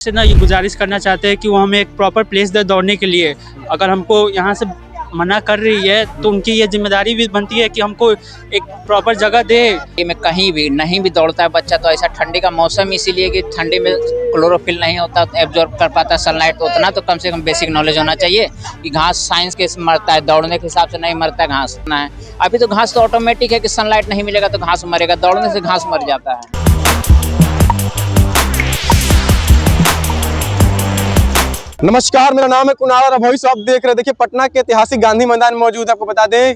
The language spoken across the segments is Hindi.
से ना ये गुजारिश करना चाहते हैं कि वो हमें एक प्रॉपर प्लेस दे दौड़ने के लिए। अगर हमको यहाँ से मना कर रही है तो उनकी ये जिम्मेदारी भी बनती है कि हमको एक प्रॉपर जगह दे। ये में कहीं भी नहीं भी दौड़ता है बच्चा तो ऐसा ठंडी का मौसम इसीलिए कि ठंडी में क्लोरोफिल नहीं होता, एब्जॉर्ब कर पाता सनलाइट, तो उतना तो कम से कम बेसिक नॉलेज होना चाहिए कि घास साइंस के मरता है, दौड़ने के हिसाब से नहीं मरता है घास ना है। अभी तो घास तो ऑटोमेटिक है कि सनलाइट नहीं मिलेगा तो घास मरेगा, दौड़ने से घास मर जाता है। नमस्कार, मेरा नाम है कुणाल और अभी आप देख रहे हैं। देखिए, पटना के ऐतिहासिक गांधी मैदान में मौजूद है। आपको बता दें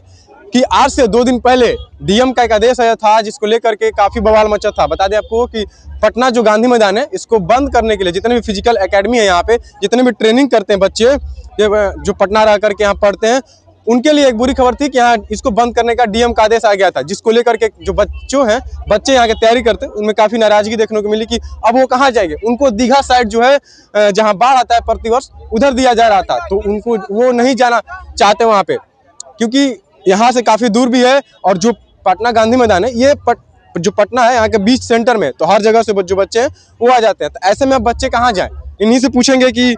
कि आज से 2 दिन पहले डीएम का एक आदेश आया था जिसको लेकर के काफी बवाल मचा था। बता दें आपको कि पटना जो गांधी मैदान है इसको बंद करने के लिए जितने भी फिजिकल एकेडमी है यहाँ पे, जितने भी ट्रेनिंग करते हैं बच्चे जो पटना रह करके यहाँ पढ़ते हैं, उनके लिए एक बुरी खबर थी कि यहाँ इसको बंद करने का डीएम का आदेश आ गया था, जिसको लेकर के जो बच्चे यहाँ की तैयारी करते हैं उनमें काफी नाराजगी देखने को मिली कि अब वो कहाँ जाएंगे। उनको दीघा साइड जो है जहाँ बाढ़ आता है प्रतिवर्ष उधर दिया जा रहा था, तो उनको वो नहीं जाना चाहते वहाँ पे, क्योंकि यहाँ से काफी दूर भी है। और जो पटना गांधी मैदान है ये जो पटना है यहाँ के बीच सेंटर में, तो हर जगह से जो बच्चे हैं वो आ जाते हैं। तो ऐसे में अब बच्चे कहाँ जाएं? इन्हीं से पूछेंगे कि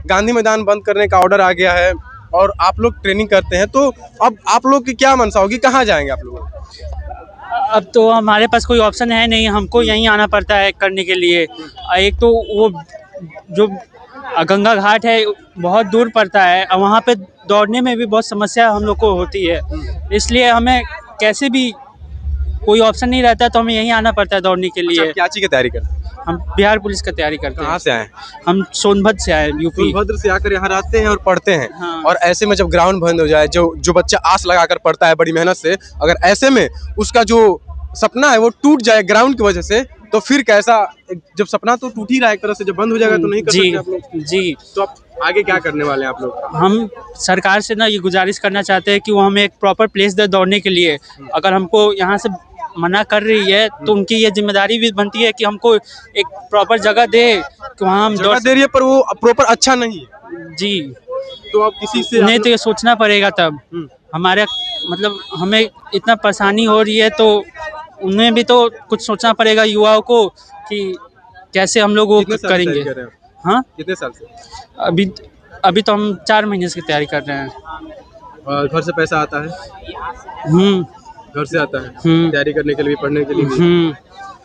गांधी मैदान बंद करने का ऑर्डर आ गया है और आप लोग ट्रेनिंग करते हैं, तो अब आप लोग की क्या मंशा होगी, कहाँ जाएंगे आप लोग? अब तो हमारे पास कोई ऑप्शन है नहीं, हमको यहीं आना पड़ता है करने के लिए। एक तो वो जो गंगा घाट है बहुत दूर पड़ता है और वहाँ पे दौड़ने में भी बहुत समस्या हम लोग को होती है, इसलिए हमें कैसे भी कोई ऑप्शन नहीं रहता, तो हमें यहीं आना पड़ता है दौड़ने के लिए। क्या चीज़ की तैयारी करते हैं? हम बिहार पुलिस का तैयारी करते हैं। कहाँ से आए? हम सोनभद्र से आए, यूपी। सोनभद्र से आकर यहाँ रहते हैं और पढ़ते हैं। हाँ। और ऐसे में जब ग्राउंड बंद हो जाए, जो बच्चा आस लगाकर पढ़ता है बड़ी मेहनत से, अगर ऐसे में उसका जो सपना है वो टूट जाए ग्राउंड की वजह से, तो फिर कैसा? जब सपना तो टूट ही रहा है एक तरह से, जब बंद हो जाएगा तो नहीं कर सकते आप लोग। जी, तो आप आगे क्या करने वाले हैं आप लोग? हम सरकार से ना ये गुजारिश करना चाहते हैं कि वो हमें एक प्रॉपर प्लेस दे दौड़ने के लिए। अगर हमको यहाँ से मना कर रही है तो उनकी ये जिम्मेदारी भी बनती है कि हमको एक प्रॉपर जगह दे कि वहाँ हम जगह दे रही है पर वो प्रॉपर अच्छा नहीं है। जी, तो आप किसी से उन्हें तो ये सोचना पड़ेगा तब। हमारे मतलब हमें इतना परेशानी हो रही है तो उन्हें भी तो कुछ सोचना पड़ेगा युवाओं को कि कैसे हम लोग वो करेंगे। हाँ, कितने साल से? अभी तो हम 4 महीने से तैयारी कर रहे हैं। और घर से पैसा आता है? घर से आता है तैयारी करने के लिए भी, पढ़ने के लिए भी।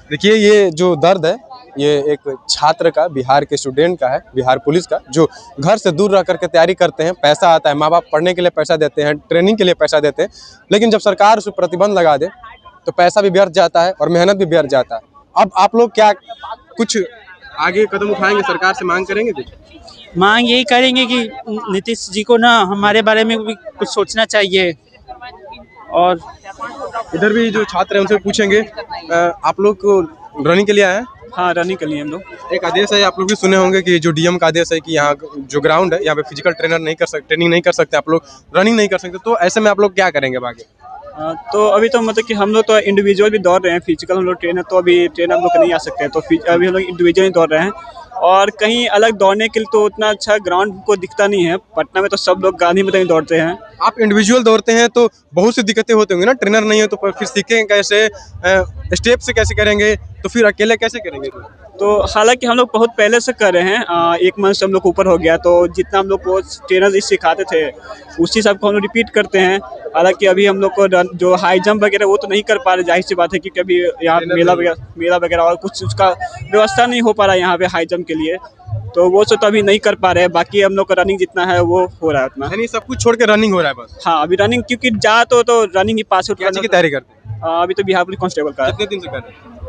देखिए, ये जो दर्द है ये एक छात्र का, बिहार के स्टूडेंट का है, बिहार पुलिस का, जो घर से दूर रह करके तैयारी करते हैं। पैसा आता है, माँ बाप पढ़ने के लिए पैसा देते हैं, ट्रेनिंग के लिए पैसा देते हैं, लेकिन जब सरकार उस पर प्रतिबंध लगा दे तो पैसा भी व्यर्थ जाता है और मेहनत भी व्यर्थ जाता है। अब आप लोग क्या कुछ आगे कदम उठाएंगे, सरकार से मांग करेंगे? कुछ मांग यही करेंगे कि नीतीश जी को ना हमारे बारे में भी कुछ सोचना चाहिए। और इधर भी जो छात्र हैं उनसे पूछेंगे। आप लोग को रनिंग के लिए आए हैं? हाँ, रनिंग के लिए हम लोग। एक आदेश है, आप लोग भी सुने होंगे कि जो डीएम का आदेश है कि यहाँ जो ग्राउंड है यहाँ पे फिजिकल ट्रेनिंग नहीं कर सकते, आप लोग रनिंग नहीं कर सकते, तो ऐसे में आप लोग क्या करेंगे आगे? तो अभी तो मतलब कि हम लोग तो इंडिविजुअल भी दौड़ रहे हैं, फिजिकल हम लोग ट्रेनर तो अभी ट्रेनर हम लोग नहीं आ सकते हैं, तो अभी हम लोग इंडिविजुअल ही दौड़ रहे हैं। और कहीं अलग दौड़ने के लिए तो उतना अच्छा ग्राउंड को दिखता नहीं है। पटना में तो सब लोग गांधी मैदान दौड़ते हैं। आप इंडिविजुअल दौड़ते हैं तो बहुत सी दिक्कतें होती होंगी ना, ट्रेनर नहीं है तो फिर सीखेंगे कैसे, स्टेप से कैसे करेंगे, तो फिर अकेले कैसे करेंगे? तो हालांकि हम लोग बहुत पहले से कर रहे हैं, 1 मंथ से हम लोग ऊपर हो गया, तो जितना हम लोग को ट्रेनर सिखाते थे उसी सब को हम लोग रिपीट करते हैं। हालांकि अभी हम लोग को जो हाई जंप वगैरह वो तो नहीं कर पा रहे, जाहिर सी बात है, क्योंकि अभी यहाँ मेला वगैरह और कुछ उसका व्यवस्था नहीं हो पा रहा है यहाँ पे हाई जंप के लिए, तो वो सब तो अभी नहीं कर पा रहे हैं। बाकी हम लोग का रनिंग जितना है वो हो रहा है उतना। यानी सब कुछ छोड़ के रनिंग हो रहा है बस? हाँ, अभी रनिंग, क्योंकि जा तो रनिंग ही पास की तैयारी करते हैं? अभी तो बिहार पुलिस कांस्टेबल का है। कितने दिन से कर रहे हैं?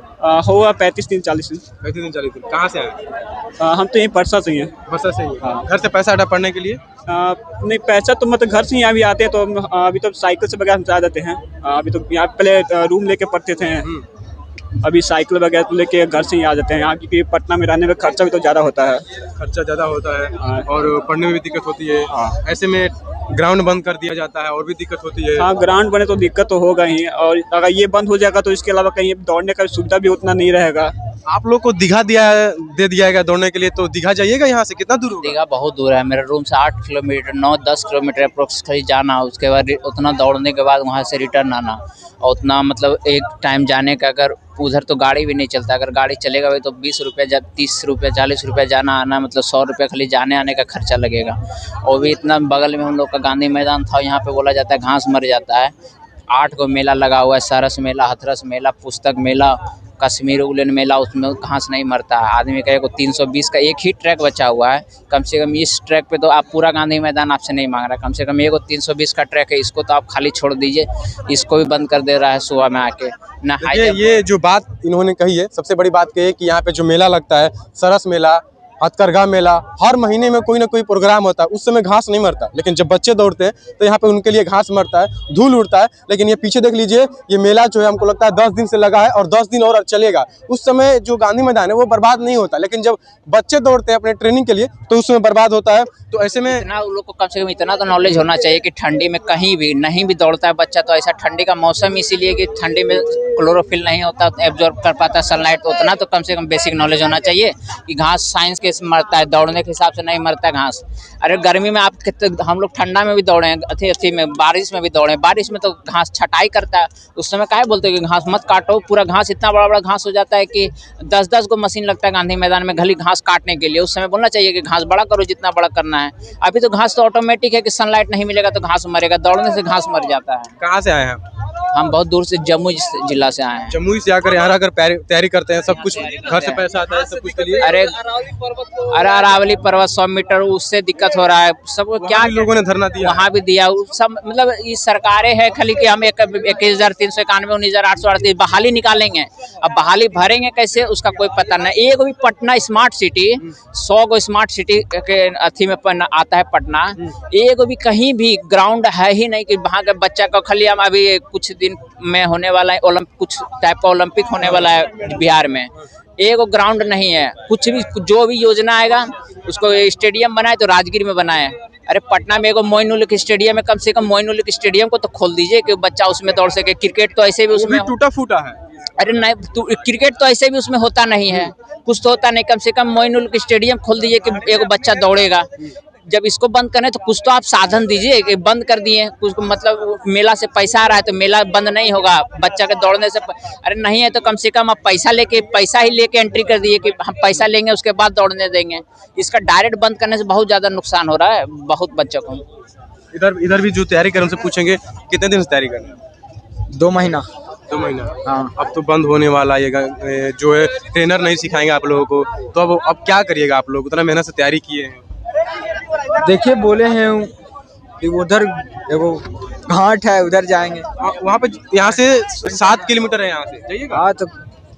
होगा 35 दिन 40 दिन। 35 दिन 40 दिन। कहाँ से आए? हम तो यहीं परसा से ही हैं। परसा से ही? हाँ। घर से पैसा अटा पढ़ने के लिए? नहीं, पैसा तो मतलब घर से ही अभी आते हैं, तो अभी तो साइकिल से वगैरह हम जा जाते हैं। अभी तो यहाँ पहले रूम लेके पढ़ते थे, अभी साइकिल वगैरह लेके घर से ही आ जाते हैं यहाँ, क्योंकि पटना में रहने में खर्चा भी तो ज़्यादा होता है। खर्चा ज़्यादा होता है और पढ़ने में भी दिक्कत होती है। ऐसे में ग्राउंड बंद कर दिया जाता है और भी दिक्कत होती है। हाँ, ग्राउंड बने तो दिक्कत तो होगा ही, और अगर ये बंद हो जाएगा तो इसके अलावा कहीं दौड़ने का सुविधा भी उतना नहीं रहेगा। आप लोग को दीघा दे दिया गया दौड़ने के लिए, तो दीघा जाइएगा यहाँ से कितना दूर होगा? दीघा बहुत दूर है, मेरे रूम से 8 किलोमीटर 9-10 किलोमीटर अप्रोक्स खाली जाना, उसके बाद उतना दौड़ने के बाद वहाँ से रिटर्न आना, और उतना मतलब एक टाइम जाने का, अगर उधर तो गाड़ी भी नहीं चलता, अगर गाड़ी चलेगा भी तो 20 रुपये, जब 30 रुपये 40 रुपये जाना आना, मतलब 100 रुपये खाली जाने आने का खर्चा लगेगा। और भी इतना बगल में हम लोग का गांधी मैदान था, यहाँ पे बोला जाता है घास मर जाता है। 8 को मेला लगा हुआ है, सरस मेला, हाथरस मेला, पुस्तक मेला, कश्मीर उलन मेला, उसमें घास नहीं मरता है। आदमी का 320 का एक ही ट्रैक बचा हुआ है, कम से कम इस ट्रैक पे तो आप पूरा गांधी मैदान आपसे नहीं मांग रहा, कम से कम 320 का ट्रैक है, इसको तो आप खाली छोड़ दीजिए, इसको भी बंद कर दे रहा है सुबह में आके ना। ये जो बात इन्होंने कही है, सबसे बड़ी बात ये है कि यहाँ पे जो मेला लगता है, सरस मेला, हथकरघा मेला, हर महीने में कोई ना कोई प्रोग्राम होता है, उस समय घास नहीं मरता, लेकिन जब बच्चे दौड़ते हैं तो यहाँ पे उनके लिए घास मरता है, धूल उड़ता है। लेकिन ये पीछे देख लीजिए, ये मेला जो है हमको लगता है 10 दिन से लगा है और 10 दिन और चलेगा। उस समय जो गांधी मैदान है वो बर्बाद नहीं होता, लेकिन जब बच्चे दौड़ते हैं अपने ट्रेनिंग के लिए तो उस समय बर्बाद होता है। तो ऐसे में इतना उन लोग को कम से कम इतना तो नॉलेज होना चाहिए कि ठंडी में कहीं भी नहीं भी दौड़ता है बच्चा, तो ऐसा ठंडी का मौसम इसीलिए कि ठंडी में क्लोरोफिल नहीं होता, एब्जॉर्ब कर पाता सनलाइट, तो उतना तो कम से कम बेसिक नॉलेज होना चाहिए कि घास साइंस के मरता है, दौड़ने के हिसाब से नहीं मरता है घास। अरे गर्मी में आप हम लोग ठंडा में भी दौड़े हैं, अथी में बारिश में भी दौड़े, बारिश में तो घास छटाई करता है, उस समय काहे बोलते हैं कि घास मत काटो, पूरा घास इतना बड़ा बड़ा घास हो जाता है कि 10-10 को मशीन लगता है गांधी मैदान में खाली घास काटने के लिए। उस समय बोलना चाहिए कि घास बड़ा करो जितना बड़ा करना है। अभी तो घास तो ऑटोमेटिक है कि सनलाइट नहीं मिलेगा तो घास मरेगा, दौड़ने से घास मर जाता है। कहाँ से आए हैं? हम बहुत दूर से जम्मू जिला से आए हैं। जम्मू से आकर यहाँ आकर तैयारी करते हैं, सब कुछ घर से पैसा आता है सब कुछ के लिए? अरे अरावली पर्वत 100 मीटर, उससे दिक्कत हो रहा है सबको। क्या लोगों ने धरना दिया? वहाँ भी दिया सब, मतलब ये सरकारें है खाली कि हम 21,391 19,838 बहाली निकालेंगे, अब बहाली भरेंगे कैसे उसका कोई पता नहीं। एक भी पटना स्मार्ट सिटी, 100 को स्मार्ट सिटी के अथी में आता है पटना, एक भी कहीं भी ग्राउंड है ही नहीं कि वहाँ के बच्चा का खाली। हम अभी कुछ दिन में होने वाला है कुछ टाइप का ओलंपिक होने वाला है बिहार में, एक ग्राउंड नहीं है, कुछ भी जो भी योजना आएगा उसको स्टेडियम बनाए तो राजगीर में बनाए। अरे पटना में एगो मोइनुल स्टेडियम है, कम से कम मोइनुल स्टेडियम को तो खोल दीजिए कि बच्चा उसमें दौड़ सके। क्रिकेट तो ऐसे भी उसमें टूटा फूटा है। अरे नहीं, क्रिकेट तो ऐसे भी उसमें होता नहीं है, कुछ तो होता नहीं, कम से कम मोइनुल स्टेडियम खोल दीजिए कि एगो बच्चा दौड़ेगा। जब इसको बंद करें तो कुछ तो आप साधन दीजिए कि बंद कर दिए कुछ, मतलब मेला से पैसा आ रहा है तो मेला बंद नहीं होगा बच्चा के दौड़ने से। अरे नहीं है तो कम से कम आप पैसा ही लेके एंट्री कर दिए कि हम पैसा लेंगे उसके बाद दौड़ने देंगे। इसका डायरेक्ट बंद करने से बहुत ज़्यादा नुकसान हो रहा है बहुत बच्चों को। इधर भी जो तैयारी कर उनसे पूछेंगे कितने दिन से तैयारी करना? 2 महीना। 2 महीना? हाँ। अब तो बंद होने वाला है, जो है ट्रेनर नहीं सिखाएंगे आप लोगों को, तो अब क्या करिएगा? आप लोग उतना मेहनत से तैयारी किए हैं, देखिए बोले हैं उधर एगो घाट है उधर जाएंगे, वहाँ पे यहाँ से 7 किलोमीटर है, यहाँ से जाइएगा। हाँ तो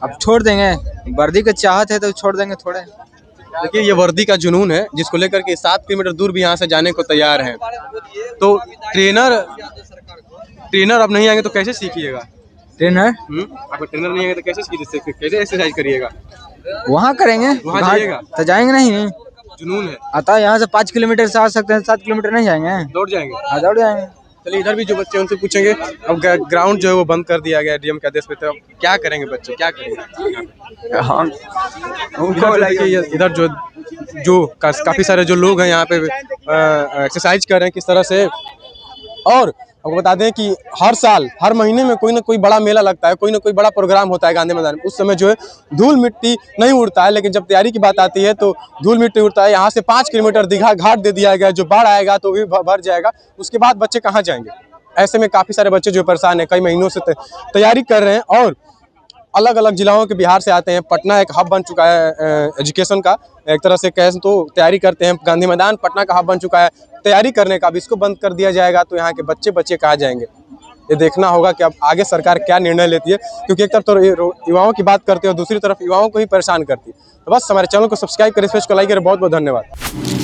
अब छोड़ देंगे, वर्दी का चाहत है तो छोड़ देंगे थोड़े। देखिए ये वर्दी का जुनून है जिसको लेकर के 7 किलोमीटर दूर भी यहाँ से जाने को तैयार हैं। तो ट्रेनर अब नहीं आएंगे तो कैसे सीखिएगा? ट्रेनर आपको ट्रेनर नहीं आएंगे तो कैसे एक्सरसाइज करिएगा? वहाँ करेंगे, वहाँ जाइएगा तो जाएंगे नहीं, जुनून है। आता यहाँ से 5 किलोमीटर से आ सकते हैं, 7 किलोमीटर नहीं जाएंगे, दौड़ जाएंगे। हाँ दौड़ जाएंगे। चलिए इधर भी जो बच्चे उनसे पूछेंगे। अब ग्राउंड जो है वो बंद कर दिया गया डीएम के आदेश पे, तो क्या करेंगे बच्चे, क्या करेंगे? हाँ इधर जो काफी सारे जो लोग हैं यहाँ पे एक्सरसाइज कर रहे हैं किस तरह से। और आपको बता दें कि हर साल हर महीने में कोई ना कोई बड़ा मेला लगता है, कोई ना कोई बड़ा प्रोग्राम होता है गांधी मैदान में। उस समय जो है धूल मिट्टी नहीं उड़ता है, लेकिन जब तैयारी की बात आती है तो धूल मिट्टी उड़ता है। यहाँ से 5 किलोमीटर दीघा घाट दे दिया गया, जो बाढ़ आएगा तो भी भर जाएगा। उसके बाद बच्चे कहाँ जाएंगे? ऐसे में काफ़ी सारे बच्चे जो परेशान हैं, कई महीनों से तैयारी कर रहे हैं और अलग अलग जिलाओं के बिहार से आते हैं। पटना एक हब बन चुका है एजुकेशन का, एक तरह से कहें तो तैयारी करते हैं। गांधी मैदान पटना का हब बन चुका है तैयारी करने का। अब इसको बंद कर दिया जाएगा तो यहाँ के बच्चे कहाँ जाएंगे? ये देखना होगा कि अब आगे सरकार क्या निर्णय लेती है, क्योंकि एक तरफ तो युवाओं की बात करती है और दूसरी तरफ युवाओं को ही परेशान करती है। तो बस हमारे चैनल को सब्सक्राइब करें, इस पेज को लाइक करें। बहुत बहुत धन्यवाद।